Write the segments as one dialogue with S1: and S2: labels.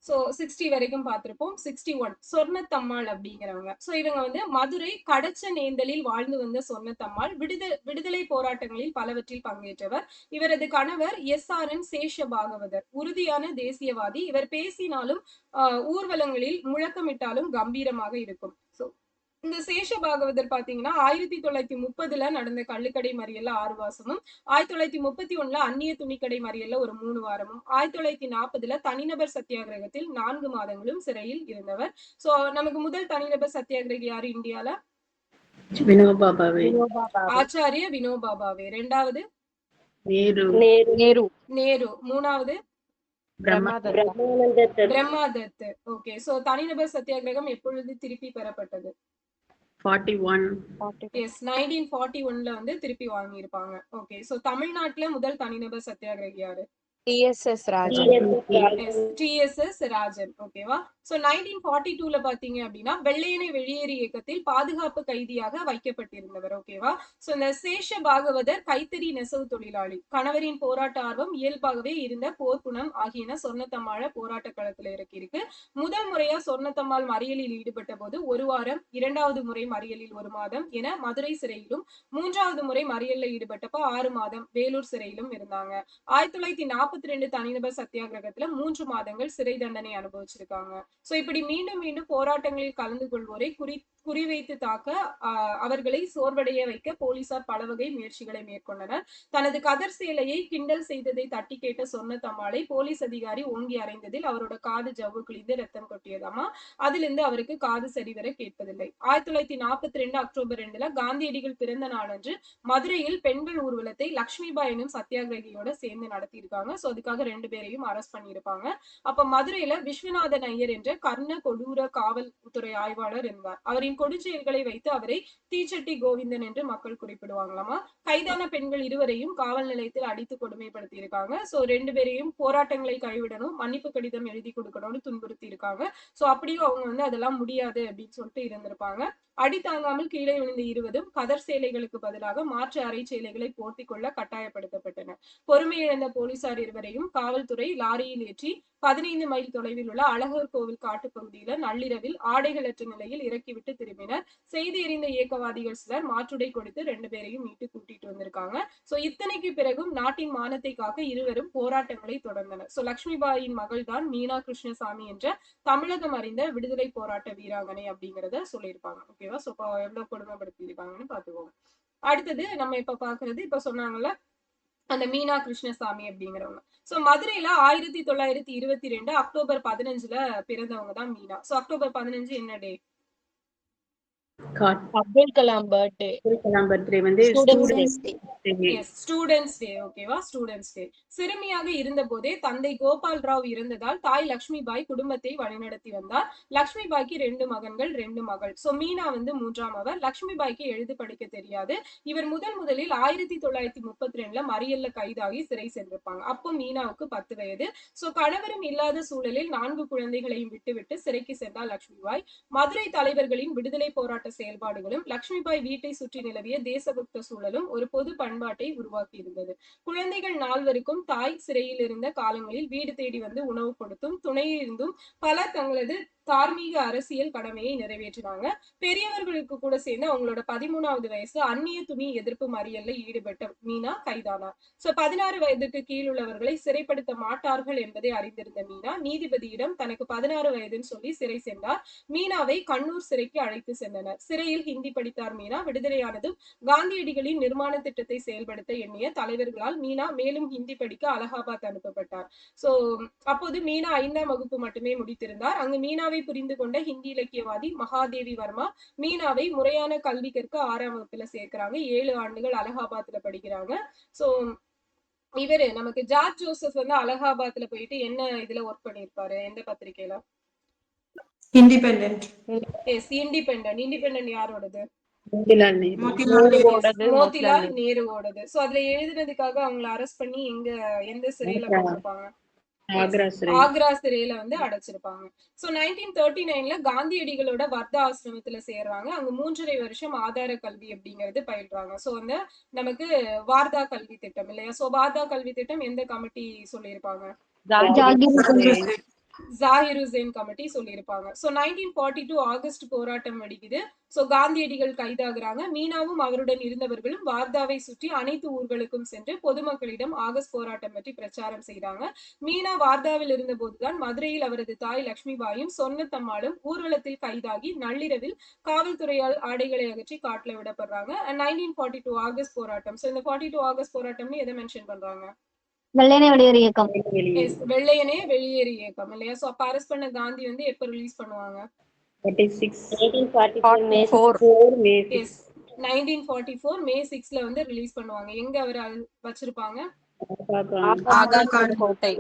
S1: So 60 வரைக்கும் பார்த்திருப்போம். 61 சொர்ணத்தம்மாள் அப்படிங்கிறவங்க. சோ இவங்க வந்து மதுரை கடச்ச நேந்தலில் வாழ்ந்து வந்த சொர்ணத்தம்மாள் விடுதலை போராட்டங்களில் பலவற்றில் பங்கேற்றவர். இவரது கணவர் எஸ்.ஆர்.என். சேஷபாகவதர் உறுதியான தேசியவாதி. இவர் பேசினாலும் ஊர்வலங்களில் முழக்கமிட்டாலும் கம்பீரமாக இருக்கும். சோ இந்த சேஷபாகவதர் பாத்தீங்கன்னா 1930 நடந்த கள்ளுக்கடை மறியல்ல 6 மாசமும், 1931 அந்நிய துணிக்கடை மறியல்ல ஒரு 3 வாரமும், 1940 தனிநபர் சத்தியாகிரகத்தில் 4 மாதங்களும் சிறையில் இருந்தவர். சோ நமக்கு முதல் தனிநபர் சத்தியாகிரகி யாரு இந்தியால?
S2: வினோபா பாவே.
S1: ஆச்சாரிய வினோபா பாவே. ரெண்டாவது நேரு. மூணாவது பிரம்மாதத். ஓகே. சோ தனிநபர் சத்தியாகிரகம் எப்பொழுது திருப்பி பெறப்பட்டது? 1941 வந்து திருப்பி வாங்கியிருப்பாங்க. ஓகே. சோ தமிழ்நாட்டுல முதல் தனிநபர் சத்தியாகிரகி யாரு?
S3: TSS
S1: ராஜன். ஓகேவா? சோ 1942 பாத்தீங்க அப்படின்னா வெள்ளையனை வெளியேறு இயக்கத்தில் பாதுகாப்பு கைதியாக வைக்கப்பட்டிருந்தவர். ஓகேவா? சோ இந்த சேஷ பாகவதர் கைத்தறி நெசவு தொழிலாளி. கணவரின் போராட்ட ஆர்வம் இயல்பாகவே இருந்த போர்க்குணம் ஆகியன சொர்ணத்தம்மாள போராட்ட களத்துல இருக்கு. முதல் முறையா சொர்ணத்தம்மாள் மறியலில் ஈடுபட்ட போது 1 வாரம், 2வது முறை மறியலில் 1 மாதம் என மதுரை சிறையிலும், 3வது முறை மறியல்ல ஈடுபட்டப்ப 6 மாதம் வேலூர் சிறையிலும் இருந்தாங்க. 1942 தனிநபர் சத்தியாகிரகத்துல 3 மாதங்கள் சிறை தண்டனை அனுபவிச்சிருக்காங்க. சோ இப்படி மீண்டும் மீண்டும் போராட்டங்களில் கலந்து கொள்வோரை குறிவைத்து தாக்க அவர்களை சோர்வடைய வைக்க போலீசார் பல வகை முயற்சிகளை மேற்கொண்டனர். தனது கதர் சேலையை கிண்டல் செய்ததை தட்டி கேட்ட சொர்ணத்தம்மாளை போலீஸ் அதிகாரி ஓங்கி அறைந்ததில் அவரோட காது ஜவ்வு கிழிந்து ரத்தம் கொட்டியதாமா. அதிலிருந்து அவருக்கு காது சரிவர கேட்பதில்லை. 1942 அக்டோபர் 2 காந்தியடிகள் பிறந்த நாளன்று மதுரையில் பெண்கள் ஊர்வலத்தை லட்சுமிபாய் எனும் சத்தியாகிரகியோட சேர்ந்து நடத்தியிருக்காங்க. சோ அதுக்காக 2 பேரையும் அரெஸ்ட் பண்ணியிருப்பாங்க. அப்ப மதுரையில விஸ்வநாதன் ஐயர் என்ற கர்ண கொடூர காவல்துறை ஆய்வாளர் இருந்தார். அவரின் கொடுஞ்செயல்களை வைத்து அவரை தீச்சட்டி கோவிந்தன் என்று மக்கள் குறிப்பிடுவாங்களாமா. கைதான பெண்கள் 2வரையும் காவல் நிலையத்தில் அடித்து கொடுமைப்படுத்தி இருக்காங்க. சோ 2 பேரையும் போராட்டங்களை கைவிடணும், மன்னிப்பு கடிதம் எழுதி கொடுக்கணும்னு துன்புறுத்தி இருக்காங்க. சோ அப்படியும் அவங்க வந்து அதெல்லாம் முடியாது அப்படின்னு சொல்லிட்டு இருந்திருப்பாங்க. அடி தாங்காமல் கீழே விழுந்த 20ம் கதர் சேலைகளுக்கு பதிலாக மாற்று அரை சேலைகளை போர்த்திக் கொள்ள கட்டாயப்படுத்தப்பட்டனர். பொறுமை இழந்த போலீசார் 2வரையும் காவல்துறை லாரியில் ஏற்றி 15 மைல் தொலைவில் உள்ள அழகர் கோவில் காட்டுப்பகுதியில நள்ளிரவில் ஆடைகளற்ற நிலையில் இறக்கிவிட்டு திரும்பினர். செய்தி அறிந்த இயக்கவாதிகள் சிலர் மாற்றுடை கொடுத்து 2 பேரையும் மீட்டு கூட்டிட்டு வந்திருக்காங்க. சோ இத்தனைக்கு பிறகும் நாட்டின் மானத்தை காக்க 2வரும் போராட்டங்களை தொடர்ந்தனர். சோ லட்சுமிபாயின் மகள் தான் மீனா கிருஷ்ணசாமி என்ற தமிழகம் அறிந்த விடுதலை போராட்ட வீராங்கனை அப்படிங்கறத சொல்லியிருப்பாங்க. ஓகேவா? சோ எவ்வளவு கொடுமைப்படுத்தி இருக்காங்கன்னு பாத்துக்கோங்க. அடுத்தது நம்ம இப்ப பாக்குறது, இப்ப சொன்னாங்கல்ல அந்த மீனா கிருஷ்ணசாமி அப்படிங்கிறவங்க. சோ மதுரையில 1922 அக்டோபர் 15 பிறந்தவங்க தான் மீனா. சோ அக்டோபர் 15 என்ன டே?
S3: அப்துல் கலாம் பர்த்டே.
S2: வந்து
S1: ஸ்டூடெண்ட்ஸ் டே. ஓகேவா? ஸ்டூடெண்ட்ஸ் டே. சிறுமியாக இருந்த போதே தந்தை கோபால் ராவ் இறந்ததால் தாய் லட்சுமிபாய் குடும்பத்தை வழிநடத்தி வந்தார். லட்சுமிபாய்க்கு 2 மகன்கள் 2 மகள். சோ மீனா வந்து 3ஆமவர். லட்சுமிபாய்க்கு எழுது படிக்க தெரியாது. இவர் முதலில் 1932 மறியல்ல கைதாகி சிறை சென்றிருப்பாங்க. அப்போ மீனாவுக்கு 10 வயது. சோ கணவரும் இல்லாத சூழலில் 4 குழந்தைகளையும் விட்டுவிட்டு சிறைக்கு சென்றார் லட்சுமிபாய். மதுரை தலைவர்களின் விடுதலை போராட்ட செயல்பாடுகளும் லட்சுமிபாய் வீட்டை சுற்றி நிலவிய தேசபக்த சூழலும் ஒரு பொது பண்பாட்டை உருவாக்கி இருந்தது. குழந்தைகள் 4வருக்கும் தாய் சிறையில் இருந்த காலங்களில் வீடு தேடி வந்து உணவு கொடுத்தும் துணையிருந்தும் பலர் தங்களது தார்மீக அரசியல் கடமையை நிறைவேற்றினாங்க. பெரியவர்களுக்கு கூட சேர்ந்து அவங்களோட 13வது வயசு அந்நிய துணி எதிர்ப்பு மறியல்ல ஈடுபட்ட மீனா கைதானார். சோ 16 வயதுக்கு கீழ் உள்ளவர்களை சிறைப்படுத்த மாட்டார்கள் என்பதை அறிந்திருந்த மீனா நீதிபதியிடம் தனக்கு 16 வயதுன்னு சொல்லி சிறை சென்றார். மீனாவை கண்ணூர் சிறைக்கு அழைத்து சென்றனர். சிறையில் ஹிந்தி படித்தார் மீனா. விடுதலையானதும் காந்தியடிகளின் நிர்மாண திட்டத்தை செயல்படுத்த எண்ணிய தலைவர்களால் மீனா மேலும் ஹிந்தி படிக்க அலகாபாத் அனுப்பப்பட்டார். சோ அப்போது மீனா 5ஆம் வகுப்பு மட்டுமே முடித்திருந்தார். அங்கு மீனாவை புரிந்து கொண்ட ஹிந்தி இலக்கியவாதி மகாதேவி வர்மா மீனாவை முறையான கல்வி கற்க 6ஆம் வகுப்புல சேர்க்கிறாங்க. 7 ஆண்டுகள் அலகாபாத்ல படிக்கிறாங்க. சோ இவரு நமக்கு ஜார்ஜ் ஜோசப் வந்து அலகாபாத்ல போயிட்டு என்ன இதுல ஒர்க் பண்ணிருப்பாரு? எந்த பத்திரிகையில?
S4: இண்டிபெண்டன்ட்.
S1: இண்டிபெண்டன்ட் யாரோடது?
S3: மோதிலால்
S1: நேருவோடது. சோ அதுல எழுதுனதுக்காக அவங்களை அரெஸ்ட் பண்ணி எந்த சிறையில போட்டிருப்பாங்க? ஆக்ரா சிறையில வந்து அடைச்சிருப்பாங்க. சோ 1939 காந்தியடிகளோட வர்தா ஆசிரமத்துல சேர்றாங்க. அங்க 3.5 வருஷம் ஆதார கல்வி அப்படிங்கிறது பயில்றாங்க. சோ வந்து நமக்கு வார்தா கல்வி திட்டம் இல்லையா? சோ வார்தா கல்வி திட்டம் எந்த கமிட்டி சொல்லியிருப்பாங்க? ஜாகிர் ஹுசேன் கமிட்டி சொல்லியிருப்பாங்க. ஸோ 1942 ஆகஸ்ட் போராட்டம் வெடிக்குது. ஸோ காந்தியடிகள் கைதாகிறாங்க. மீனாவும் அவருடன் இருந்தவர்களும் வார்தாவை சுற்றி அனைத்து ஊர்களுக்கும் சென்று பொதுமக்களிடம் ஆகஸ்ட் போராட்டம் பற்றி பிரச்சாரம் செய்தாங்க. மீனா வார்தாவில் இருந்த போதுதான் மதுரையில் அவரது தாய் லட்சுமிபாயும் சொர்ணத்தம்மாளும் ஊர்வலத்தில் கைதாகி நள்ளிரவில் காவல்துறையால் ஆடைகளை அகற்றி காட்டுல விடப்படுறாங்க. 1942 ஆகஸ்ட் போராட்டம். ஸோ இந்த 42 ஆகஸ்ட் போராட்டம்னு எதை மென்ஷன் பண்றாங்க?
S3: வெள்ளையனே வெளியேறு இயக்கம்.
S1: Yes, வெள்ளையனே வெளியேறு இயக்கம் இல்லையா? சோ அப்ப அரெஸ்ட் பண்ண காந்தி வந்து எப்ப ரிலீஸ் பண்ணுவாங்க?
S2: 1844 மே 6.
S1: Yes, 1944 மே 6ல வந்து ரிலீஸ் பண்ணுவாங்க. எங்க அவர் வச்சிருப்பாங்க?
S3: ஆகா கான் கோட்டை.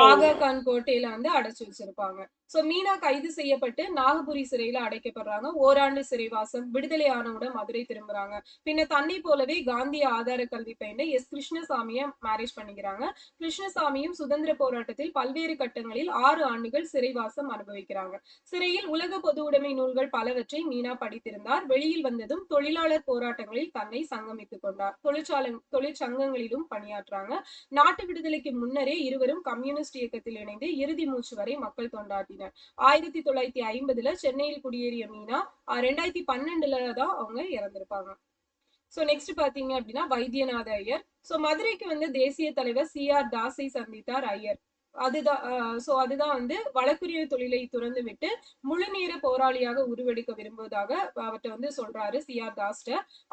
S1: ஆகா கான் கோட்டையில வந்து அடைச்சு வச்சிருப்பாங்க. சோ மீனா கைது செய்யப்பட்டு நாகபுரி சிறையில அடைக்கப்படுறாங்க. ஓராண்டு சிறைவாசம். விடுதலை ஆனவுடன் மதுரை திரும்புறாங்க. பின்ன தன்னை போலவே காந்திய ஆதார கல்வி பயின்ற எஸ் கிருஷ்ணசாமிய மேரேஜ் பண்ணிக்கிறாங்க. கிருஷ்ணசாமியும் சுதந்திர போராட்டத்தில் பல்வேறு கட்டங்களில் 6 ஆண்டுகள் சிறைவாசம் அனுபவிக்கிறாங்க. சிறையில் உலக பொது உடைமை நூல்கள் பலவற்றை மீனா படித்திருந்தார். வெளியில் வந்ததும் தொழிலாளர் போராட்டங்களில் தன்னை சங்கமித்துக் கொண்டார். தொழிற்சங்கங்களிலும் பணியாற்றாங்க. நாட்டு விடுதலைக்கு முன்னரே இருவரும் கம்யூனிஸ்ட் இயக்கத்தில் இணைந்து இறுதி மூச்சு வரை மக்கள் தொண்டாற்றினர். 1950ல சென்னையில் குடியேறிய மீனா 2012ல தான் அவங்க இறந்திருப்பாங்க. சோ நெக்ஸ்ட் பாத்தீங்க அப்படின்னா வைத்தியநாத ஐயர். சோ மதுரைக்கு வந்து தேசிய தலைவர் CR தாஸை சந்தித்தார் ஐயர். அதுதான் வந்து வழக்குரிய தொழிலை துறந்து விட்டு முழு நேர போராளியாக உருவெடுக்க விரும்புவதாக அவர்கிட்ட வந்து சொல்றாரு CR தாஸ்ட.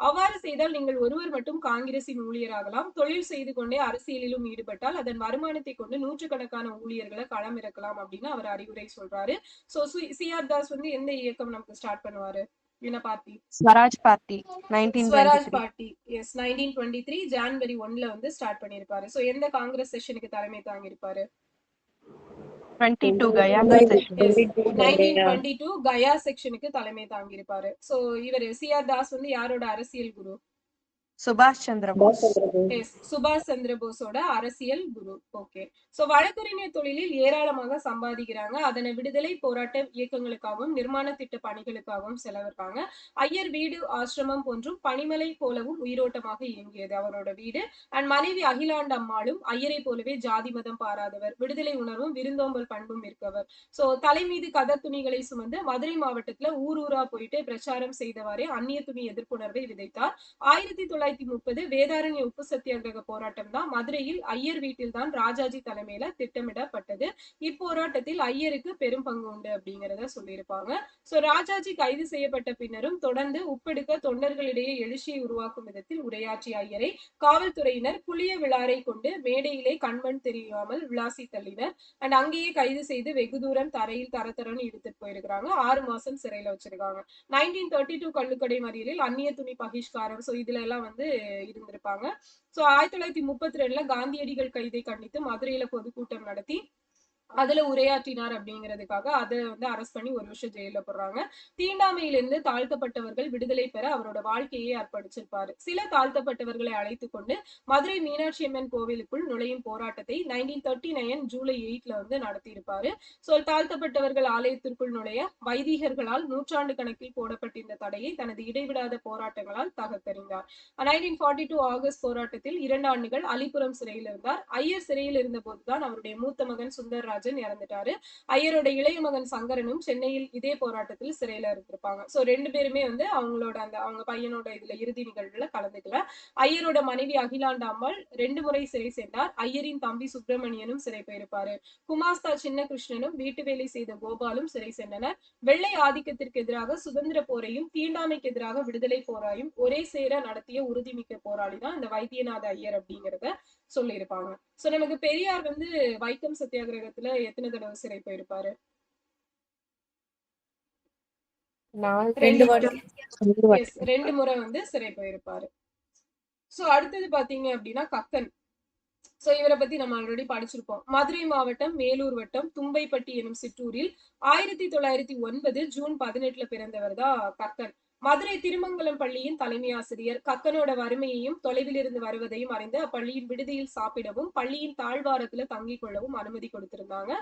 S1: அவ்வாறு செய்தால் நீங்கள் ஒருவர் மட்டும் காங்கிரசின் ஊழியராகலாம். தொழில் செய்து கொண்டே அரசியலிலும் ஈடுபட்டால் அதன் வருமானத்தை கொண்டு நூற்றுக்கணக்கான ஊழியர்களை களம் இறக்கலாம் அப்படின்னு அவர் அறிவுரை சொல்றாரு. சோ CR தாஸ் வந்து எந்த இயக்கம் நமக்கு ஸ்டார்ட் பண்ணுவாரு? என்ன party?
S3: Swaraj party.
S1: Swaraj party. Yes, 1923 January 1ல வந்து ஸ்டார்ட் பண்ணிருப்பாரு. சோ எந்த காங்கிரஸ் செஷனுக்கு தலைமை தாங்கி இருப்பாரு?
S3: 22 கயா செஷன்.
S1: 1922 கயா செக்ஷனுக்கு தலைமை தாங்கி இருப்பாரு. சோ இவர் CR தாஸ் வந்து யாரோட அரசியல் குரு?
S3: சுபாஷ் சந்திர போஸ்.
S1: எஸ், சுபாஷ் சந்திர போஸோட அரசியல் குரு. ஓகே. சோ வழக்குரிமை தொழிலில் ஏராளமாக சம்பாதிக்கிறாங்க. அதனை விடுதலை போராட்ட இயக்கங்களுக்காகவும் நிர்மாண திட்ட பணிகளுக்காகவும் செலவிடுறாங்க. ஐயர் வீடு ஆசிரமம் போன்றும் பனிமலை போலவும் உயிரோட்டமாக இயங்கியது அவரோட வீடு. அண்ட் மனைவி அகிலாண்ட அம்மாளும் ஐயரை போலவே ஜாதி மதம் பாராதவர், விடுதலை உணர்வும் விருந்தோம்பல் பண்பும் இருக்கவர். சோ தலை மீது கதர் துணிகளை சுமந்து மதுரை மாவட்டத்துல ஊர் ஊரா போயிட்டு பிரச்சாரம் செய்தவாறே அந்நிய துணி எதிர்ப்புணர்வை விதைத்தார். 1930 வேதாரண்ய உப்பு சத்தியாகிரக போராட்டம் தான் மதுரையில் ஐயர் வீட்டில் தான் ராஜாஜி தலைமையில திட்டமிடப்பட்டது. இப்போராட்டத்தில் ஐயருக்கு பெரும் பங்கு உண்டு அப்படிங்கறத சொல்லியிருப்பாங்க. சோ ராஜாஜி கைது செய்யப்பட்ட பின்னரும் தொடர்ந்து உப்பெடுக்க தொண்டர்களிடையே எழுச்சியை உருவாக்கும் விதத்தில் உரையாற்றிய ஐயரை காவல்துறையினர் புளிய விழாரை கொண்டு மேடையிலே கண்மண் தெரியாமல் விளாசி தள்ளினர். அண்ட் அங்கேயே கைது செய்து வெகு தூரம் தரையில் தரத்தரன்னு இழுத்துட்டு போயிருக்காங்க. 6 மாசம் சிறையில வச்சிருக்காங்க. 1932 கள்ளுக்கடை மறியலில் அந்நிய துணி பகிஷ்காரம் இதுல எல்லாம் வந்து இருந்திருப்பாங்க. சோ 1932ல காந்தியடிகள் கைதை கண்டித்து மதுரையில பொதுக்கூட்டம் நடத்தி அதுல உரையாற்றினார் அப்படிங்கிறதுக்காக அதை வந்து அரெஸ்ட் பண்ணி 1 வருஷம் ஜெயில போடுறாங்க. தீண்டாமையிலிருந்து தாழ்த்தப்பட்டவர்கள் விடுதலை பெற அவரோட வாழ்க்கையை அர்ப்பணிச்சிருப்பாரு. சில தாழ்த்தப்பட்டவர்களை அழைத்து கொண்டு மதுரை மீனாட்சி அம்மன் கோவிலுக்குள் நுழையும் போராட்டத்தை 1939 ஜூலை 8ல வந்து நடத்தி இருப்பாரு. சோ தாழ்த்தப்பட்டவர்கள் ஆலயத்திற்குள் நுழைய வைதிகர்களால் நூற்றாண்டு கணக்கில் போடப்பட்டிருந்த தடையை தனது இடைவிடாத போராட்டங்களால் தகர்த்தெறிந்தார். 1942 ஆகஸ்ட் போராட்டத்தில் 2 ஆண்டுகள் அலிபுரம் சிறையில் இருந்தார். ஐயர் சிறையில் இருந்த போதுதான் அவருடைய மூத்த மகன் சுந்தர் இறந்துட்டாரு. ஐயரோட இளைய மகன் சங்கரனும் சென்னையில் இதே போராட்டத்தில் சிறையில இருந்திருப்பாங்க. சோ 2 பேருமே வந்து அவங்களோட அவங்க பையனோட இதுல இறுதி நிகழ்வுல கலந்துக்கல. ஐயரோட மனைவி அகிலாண்ட அம்மாள் 2 முறை சிறை சென்றார். ஐயரின் தம்பி சுப்பிரமணியனும் சிறை போயிருப்பாரு. குமாஸ்தா சின்ன கிருஷ்ணனும் வீட்டு வேலை செய்த கோபாலும் சிறை சென்றனர். வெள்ளை ஆதிக்கத்திற்கு எதிராக சுதந்திர போரையும் தீண்டாமைக்கு எதிராக விடுதலை போராயும் ஒரே சேர நடத்திய உறுதிமிக்க போராளி தான் இந்த வைத்தியநாத ஐயர் அப்படிங்கறத சொல்லியிருப்பாங்க. சோ நமக்கு பெரியார் வந்து வைக்கம் சத்தியாகிரகத்துல எத்தனை தடவை சிறை போயிருப்பாரு? 2 முறை வந்து சிறை போயிருப்பாரு. சோ அடுத்தது பாத்தீங்க அப்படின்னா கக்கன். சோ இவரை பத்தி நம்ம ஆல்ரெடி படிச்சிருப்போம். மதுரை மாவட்டம் மேலூர் வட்டம் தும்பைப்பட்டி எனும் சிற்றூரில் 1909 ஜூன் 18ல பிறந்தவர் தான் கக்கன். மதுரை திருமங்கலம் பள்ளியின் தலைமை ஆசிரியர் கக்கனோட வறுமையையும் தொலைவில் இருந்து வருவதையும் அறிந்து அப்பள்ளியின் விடுதியில் சாப்பிடவும் பள்ளியின் தாழ்வாரத்துல தங்கிக் கொள்ளவும் அனுமதி கொடுத்திருந்தாங்க.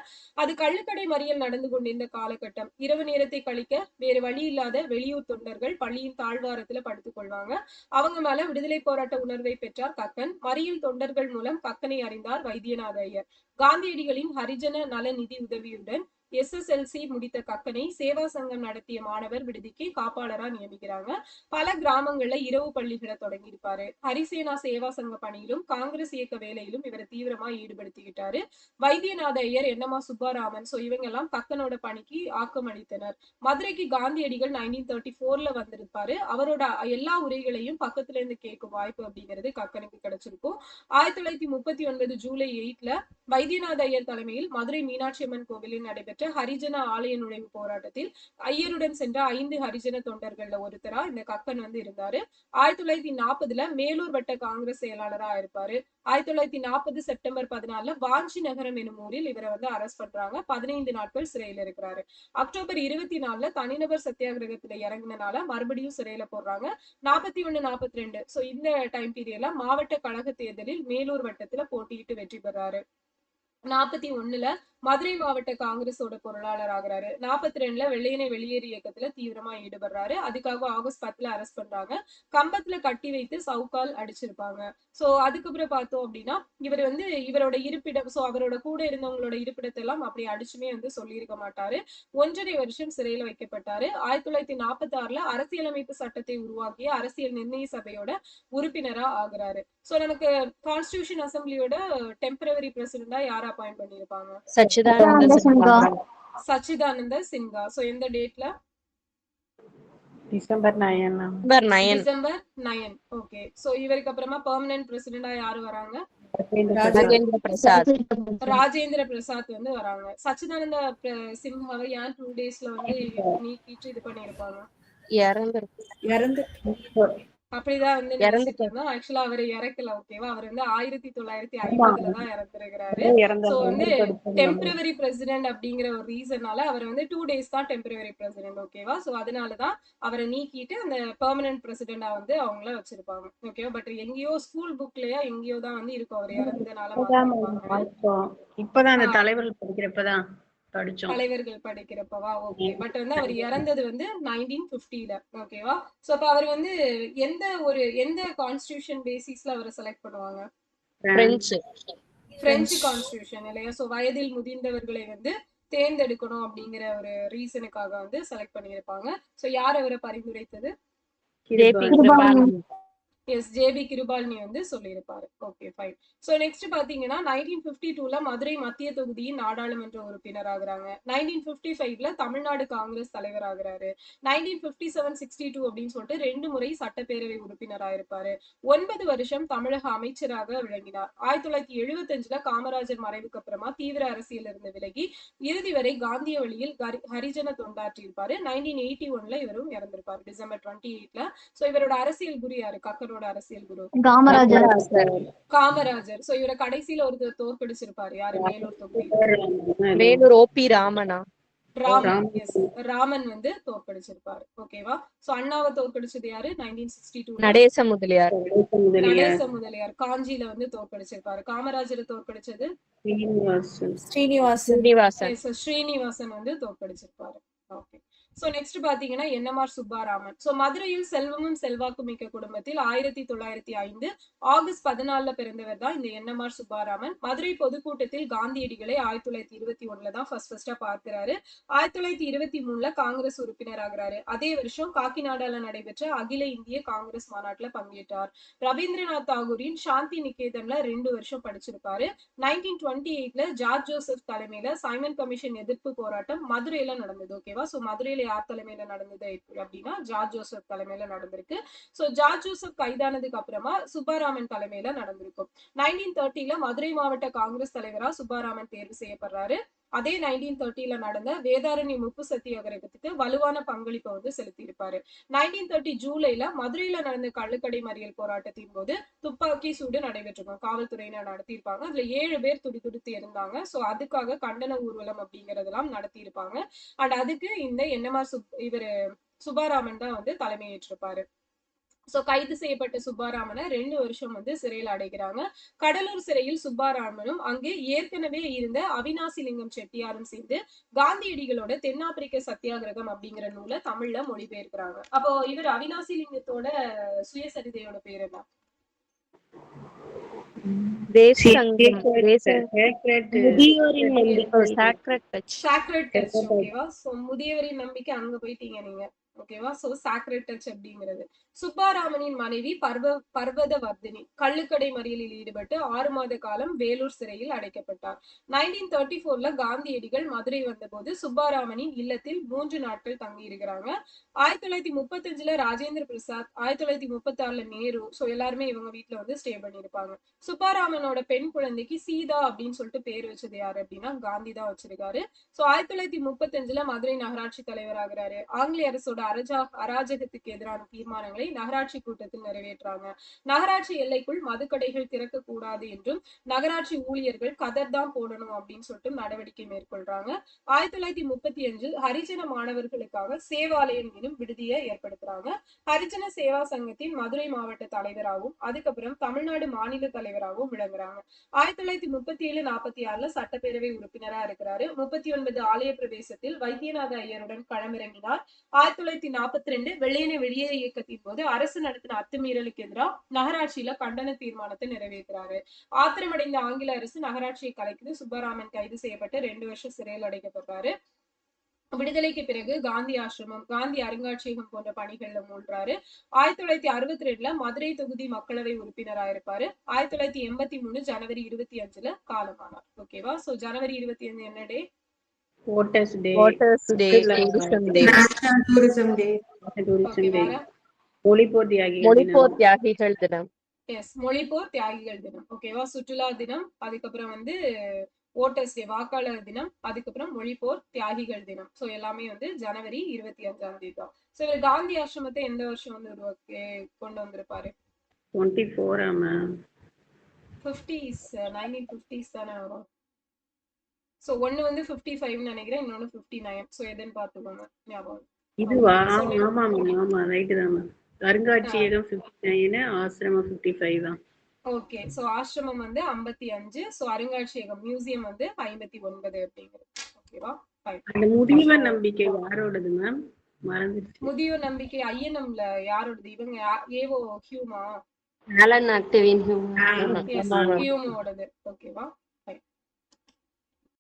S1: அது கள்ளுக்கடை மறியல் நடந்து கொண்டிருந்த காலகட்டம். இரவு நேரத்தை கழிக்க வேறு வழி இல்லாத வெளியூர் தொண்டர்கள் பள்ளியின் தாழ்வாரத்துல படுத்துக் கொள்வாங்க. அவங்க மேல விடுதலை போராட்ட உணர்வை பெற்றார் கக்கன். மறியல் தொண்டர்கள் மூலம் கக்கனை அறிந்தார் வைத்தியநாத ஐயர். காந்தியடிகளின் ஹரிஜன நல நிதி உதவியுடன் SSLC முடித்த கக்கனை சேவா சங்கம் நடத்திய மாணவர் விடுதிக்கு காப்பாளரா நியமிக்கிறாங்க. பல கிராமங்கள்ல இரவு பள்ளிகளை தொடங்கி இருப்பாரு. ஹரிசேனா சேவா சங்க பணியிலும் காங்கிரஸ் இயக்க வேலையிலும் இவரை தீவிரமா ஈடுபடுத்திக்கிட்டாரு. வைத்தியநாத ஐயர், என்னமா சுப்பாராமன், சோ இவங்க எல்லாம் கக்கனோட பணிக்கு ஆக்கம் அளித்தனர். மதுரைக்கு காந்தியடிகள் 1934ல வந்திருப்பாரு. அவரோட எல்லா உரைகளையும் பக்கத்துல இருந்து கேட்கும் வாய்ப்பு அப்படிங்கிறது கக்கனுக்கு கிடைச்சிருக்கும். 1939 ஜூலை 8ல வைத்தியநாத ஐயர் தலைமையில் மதுரை மீனாட்சி அம்மன் கோவிலில் நடைபெற்ற ஹரிஜன ஆலய நுழைவு போராட்டத்தில் ஐயருடன் சென்ற 5 ஹரிஜன தொண்டர்கள்ல ஒருத்தரா இந்த கக்கன் இருந்தாரு. 1940ல மேலூர் வட்ட காங்கிரஸ் செயலாளரா இருப்பாரு. 1940 செப்டம்பர் 14 வாஞ்சி நகரம் எனும் ஊரில் இவரை அரெஸ்ட் பண்றாங்க. 15 நாட்கள் சிறையில இருக்கிறாரு. அக்டோபர் 24ல தனிநபர் சத்தியாகிரகத்துல இறங்கினால மறுபடியும் சிறையில போடுறாங்க. 41, 42 சோ இந்த டைம் பீரியட்ல மாவட்ட கழக தேர்தலில் மேலூர் வட்டத்துல போட்டியிட்டு வெற்றி பெறாரு. 41ல மதுரை மாவட்ட காங்கிரஸோட பொருளாளர் ஆகுறாரு. 42ல வெள்ளையனை வெளியேறு இயக்கத்துல தீவிரமா ஈடுபடுறாரு. அதுக்காக ஆகஸ்ட் 10ல அரெஸ்ட் பண்றாங்க. கம்பத்துல கட்டி வைத்து சவுக்கால் அடிச்சிருப்பாங்க. சோ அதுக்கப்புறம் பார்த்தோம் அப்படின்னா இவர் இவரோட இருப்பிடம், சோ அவரோட கூட இருந்தவங்களோட இருப்பிடத்தை எல்லாம் அப்படி அடிச்சுமே சொல்லியிருக்க மாட்டாரு. 1.5 வருஷம் சிறையில வைக்கப்பட்டாரு. 1946ல அரசியலமைப்பு சட்டத்தை உருவாக்கிய அரசியல் நிர்ணய சபையோட உறுப்பினரா ஆகுறாரு. சோ நமக்கு கான்ஸ்டிடியூஷன் அசம்பிளியோட டெம்பரவரி பிரசிடென்டா யார் அப்பாயிண்ட் பண்ணிருப்பாங்க?
S3: சச்சிதானந்த சின்ஹா.
S1: சச்சிதானந்த சின்ஹா. சோ எந்த டேட்ல?
S2: டிசம்பர் 9.
S1: டிசம்பர் 9. ஓகே. சோ இவருக்கு அப்புறமா பெர்மனன்ட் பிரசிடென்டா யாரு வராங்க?
S3: ராஜேந்திர பிரசாத்.
S1: ராஜேந்திர பிரசாத் வராங்க. சச்சிதானந்த சின்ஹாவை ஏன் 2 டேஸ்ல நீக்கிட்டு இது பண்ணிருப்பாங்க? அப்படிதான் நினைச்சிட்டு இருந்தோம். ஆக்சுவலா அவர் இறக்கல. ஓகேவா? அவர் 1950ல தான் இறந்துருக்கிறாரு. சோ டெம்பரவரி பிரசிடென்ட் அப்படிங்கிற ஒரு ரீசனால அவர் 2 டேஸ் தான் டெம்பரவரி பிரசிடென்ட். ஓகேவா? சோ அதனாலதான் அவரை நீக்கிட்டு அந்த பெர்மனன்ட் பிரசிடென்டா அவங்கள வச்சிருப்பாங்க. ஓகேவா? பட் எங்கேயோ ஸ்கூல் புக்லயா எங்கேயோ தான் இருக்கும் அவர் இறந்தனால மாத்திருப்பாங்க.
S2: இப்பதான் அந்த தலைவர்கள் படிக்கிறப்பதான் படிச்சோம்.
S1: தலைவர்கள் படிக்கிறப்பவா? ஓகே. பட் அவர் இறந்தது 1950ல. ஓகேவா? சோ அப்ப அவர் எந்த கான்ஸ்டிடியூஷன் பேசிஸ்ல அவரை செலக்ட் பண்ணுவாங்க? பிரெஞ்சு கான்ஸ்டிடியூஷன் இல்லையா? சோ வயதில் முதிர்ந்தவர்களை தேர்ந்தெடுக்கணும் அப்படிங்கிற ஒரு ரீசனுக்காக செலக்ட் பண்ணியிருப்பாங்க. சோ யார் அவரை பரிந்துரைத்தது? எஸ், ஜேபி கிருபாலினி சொல்லியிருப்பாரு. Okay, fine. சோ நெக்ஸ்ட் பாத்தீங்கன்னா 1952ல மதுரை மத்திய தொகுதியின் நாடாளுமன்ற உறுப்பினர் ஆகுறாங்க. 1955ல தமிழ்நாடு காங்கிரஸ் தலைவர் ஆகுறாரு. 1957, 62 அப்படின்னு சொல்லிட்டு 2 முறை சட்டப்பேரவை உறுப்பினர் ஆயிருப்பாரு. 9 வருஷம் தமிழக அமைச்சராக விளங்கினார். 1975ல காமராஜர் மறைவுக்கு அப்புறமா தீவிர அரசியல் இருந்து விலகி இறுதி வரை காந்திய வழியில் ஹரிஜன தொண்டாற்றியிருப்பாரு. 1981ல இவரும் இறந்திருப்பாரு டிசம்பர் 28ல. சோ இவரோட அரசியல் குரு யாரு? கக்கனோட அரசியல் குரு காமராஜர். சோ இவரை கடைசியில ஒருத்தர் தோற்கடிச்சிருப்பாரு. யாரு? மேலூர் தொகுதி
S3: வேலூர் ஓபி ராமனா.
S1: ராமன் தோற்கடிச்சிருப்பாரு. ஓகேவா? சோ அண்ணாவை தோற்கடிச்சது யாரு? 1962
S3: நடேச முதலியார்.
S1: நடேச முதலியார் காஞ்சியில தோற்கடிச்சிருப்பாரு. காமராஜரை தோற்கடிச்சது ஸ்ரீனிவாசன் தோற்கடிச்சிருப்பாரு. ஓகே. சோ நெக்ஸ்ட் பாத்தீங்கன்னா என்எம்ஆர் சுப்பாராமன். சோ மதுரையில் செல்வமும் செல்வாக்கு மிக்க குடும்பத்தில் 1905 ஆகஸ்ட் 14ல பிறந்தவர் தான் இந்த என்எம்ஆர் சுப்பாராமன். மதுரை பொதுக்கூட்டத்தில் காந்தியடிகளை 1921ல தான் ஃபர்ஸ்டா பார்க்கிறாரு. 1923ல காங்கிரஸ் உறுப்பினர் ஆகிறாரு. அதே வருஷம் காக்கிநாடால நடைபெற்ற அகில இந்திய காங்கிரஸ் மாநாட்டுல பங்கேற்றார். ரவீந்திரநாத் தாகூரின் சாந்தி நிகேதன்ல 2 வருஷம் படிச்சிருப்பாரு. 1928ல ஜார்ஜ் ஜோசப் தலைமையில சைமன் கமிஷன் எதிர்ப்பு போராட்டம் மதுரையில நடந்தது. ஓகேவா? சோ மதுரையில யார் தலைமையில நடந்தது அப்படின்னா ஜார்ஜ் ஜோசப் தலைமையில நடந்திருக்கு. சோ ஜார்ஜ் ஜோசப் கைதானதுக்கு அப்புறமா சுப்பாராமன் தலைமையில நடந்திருக்கும். 1930ல மதுரை மாவட்ட காங்கிரஸ் தலைவரா சுப்பாராமன் தேர்வு செய்யப்படுறாரு. அதே 1930ல நடந்த வேதாரண்யம் உப்பு சத்தியாகிரகத்துக்கு வலுவான பங்களிப்பை செலுத்தி இருப்பாரு. 1930 ஜூலைல மதுரையில நடந்த கள்ளுக்கடை மறியல் போராட்டத்தின் போது துப்பாக்கி சூடு நடைபெற்றிருக்கும். காவல்துறையினர் நடத்தியிருப்பாங்க. அதுல 7 பேர் துடிதுடித்து இருந்தாங்க. சோ அதுக்காக கண்டன ஊர்வலம் அப்படிங்கறதெல்லாம் நடத்தி இருப்பாங்க. அண்ட் அதுக்கு இந்த என்எம்ஆர் இவரு சுப்பாராமன் தான் வந்து தலைமையேற்றிருப்பாரு. சோ கைது செய்யப்பட்ட சுப்பாராமனை 2 வருஷம் வந்து சிறையில் அடைக்கிறாங்க. கடலூர் சிறையில் சுப்பாராமனும் அங்கே ஏற்கனவே இருந்த அவினாசிலிங்கம் செட்டியாரும் சேர்ந்து காந்தியடிகளோட தென்னாப்பிரிக்க சத்தியாகிரகம் அப்படிங்கிற நூலை தமிழ்ல மொழிபெயர்க்கிறாங்க. அப்போ இவர் அவினாசிலிங்கத்தோட சுயசரிதையோட பேர் என்ன?
S3: தேச சங்கம் தேச
S2: முதியோரின் நம்பிக்கை.
S3: Sacred touch
S1: sacred touch. ஓகேவா? சோ முதியவரின் நம்பிக்கை அங்க போயிட்டீங்க நீங்க. ஓகேவா? சோ சாக்ரெட் டச் அப்படிங்கிறது. சுப்பாராமனின் மனைவி பர்வதவர்தினி கள்ளுக்கடை மறியலில் ஈடுபட்டு 6 மாத காலம் வேலூர் சிறையில் அடைக்கப்பட்டார். 1934ல காந்தியடிகள் மதுரை வந்தபோது சுப்பாராமனின் இல்லத்தில் 3 நாட்கள் தங்கி இருக்கிறாங்க. 1935ல ராஜேந்திர பிரசாத், 1936ல நேரு, சோ எல்லாருமே இவங்க வீட்டுல வந்து ஸ்டே பண்ணிருப்பாங்க. சுப்பாராமனோட பெண் குழந்தைக்கு சீதா அப்படின்னு சொல்லிட்டு பேர் வச்சது யாரு அப்படின்னா காந்தி தான் வச்சிருக்காரு. சோ 1935ல மதுரை நகராட்சி தலைவர் ஆகிறாரு. ஆங்கிலேய அரசோட அராஜகத்துக்கு எதிரான தீர்மானங்களை நகராட்சி கூட்டத்தில் நிறைவேற்றாங்க. நகராட்சி எல்லைக்குள் மதுக்கடைகள் திறக்க கூடாது என்றும் நகராட்சி ஊழியர்கள் கதர் தான் போடணும் அப்படின்னு சொல்லிட்டு நடவடிக்கை மேற்கொள்றாங்க. 1935 ஹரிஜன மாணவர்களுக்காக சேவாலயம் எனும் விடுதியை ஏற்படுத்துறாங்க. ஹரிஜன சேவா சங்கத்தின் மதுரை மாவட்ட தலைவராகவும் அதுக்கப்புறம் தமிழ்நாடு மாநில தலைவராகவும் விளங்குறாங்க. 1937-46ல சட்டப்பேரவை உறுப்பினரா இருக்கிறாரு. 39 ஆலய பிரவேசத்தில் வைத்தியநாத ஐயருடன் களமிறங்கினார். 1942 வெள்ளையனே வெளியேறு இயக்கத்தின் போது அரசு நடத்தின அத்துமீறலுக்கு எதிராக நகராட்சியில கண்டன தீர்மானத்தை நிறைவேற்றுறாரு. ஆத்திரமடைந்த ஆங்கில அரசு நகராட்சியை கலைக்குது. சுப்பராமன் கைது செய்யப்பட்டு 2 வருஷம் சிறையில் அடைக்கப்பட்டாரு. விடுதலைக்கு பிறகு காந்தி ஆசிரமம், காந்தி அருங்காட்சியகம் போன்ற பணிகள்ல மூழ்கிறாரு. 1962ல மதுரை தொகுதி மக்களவை உறுப்பினரா இருப்பாரு. 1983 ஜனவரி 25ல காலமானார். ஓகேவா? சோ ஜனவரி 25 என்ன day?
S2: Voters Day.
S3: Voters day tourism day
S4: tourism day.
S2: Tourism
S1: Okay,
S2: Day.
S1: வேற?
S2: மொழிப்போர் தியாகிகள்
S3: மொழிப்போர்
S2: தினம்.
S3: தியாகிகள் தினம்
S1: எஸ், மொழிப்போர் தியாகிகள் தினம். ஓகேவா? சுற்றுலா தினம், அதுக்கப்புறம் வந்து ஓட்டர்ஸ் டே வாக்காளர் தினம், அதுக்கப்புறம் மொழிப்போர் தியாகிகள் தினம். சோ எல்லாமே வந்து ஜனவரி 25ஆம் தேதி தான். சோ இவர் காந்தி ஆசிரமத்தை எந்த வருஷம் வந்து கொண்டு வந்திருப்பாரு?
S2: 24 ஆமா.
S1: 50s, 1950s தானே வரும். சோ ஒன்னு வந்து 55 நினைக்கிறேன், இன்னொன்னு 59. சோ எதுன்னு பாத்துக்கோங்க ஞாபகம்.
S2: இதுவா? ஆமா ஆமா ரைட் தான். அருங்காட்சியகம் 59, ஆசிரமம் 55 தான்.
S1: ஓகே. சோ ஆசிரமம் வந்து 55, சோ அருங்காட்சியகம் மியூசியம் வந்து 59 அப்படிங்கிறது. ஓகேவா?
S2: அந்த முதியவர் நம்பிக்கை யாரோடது மேம்? மறந்துச்சு.
S1: முதியோர் நம்பிக்கை ஐஎன்எம்ல யாரோடது? இவங்க ஏவோ ஹியூமா?
S3: ஆலன் ஆக்டிவின்
S1: ஹியூமோடது. ஓகேவா?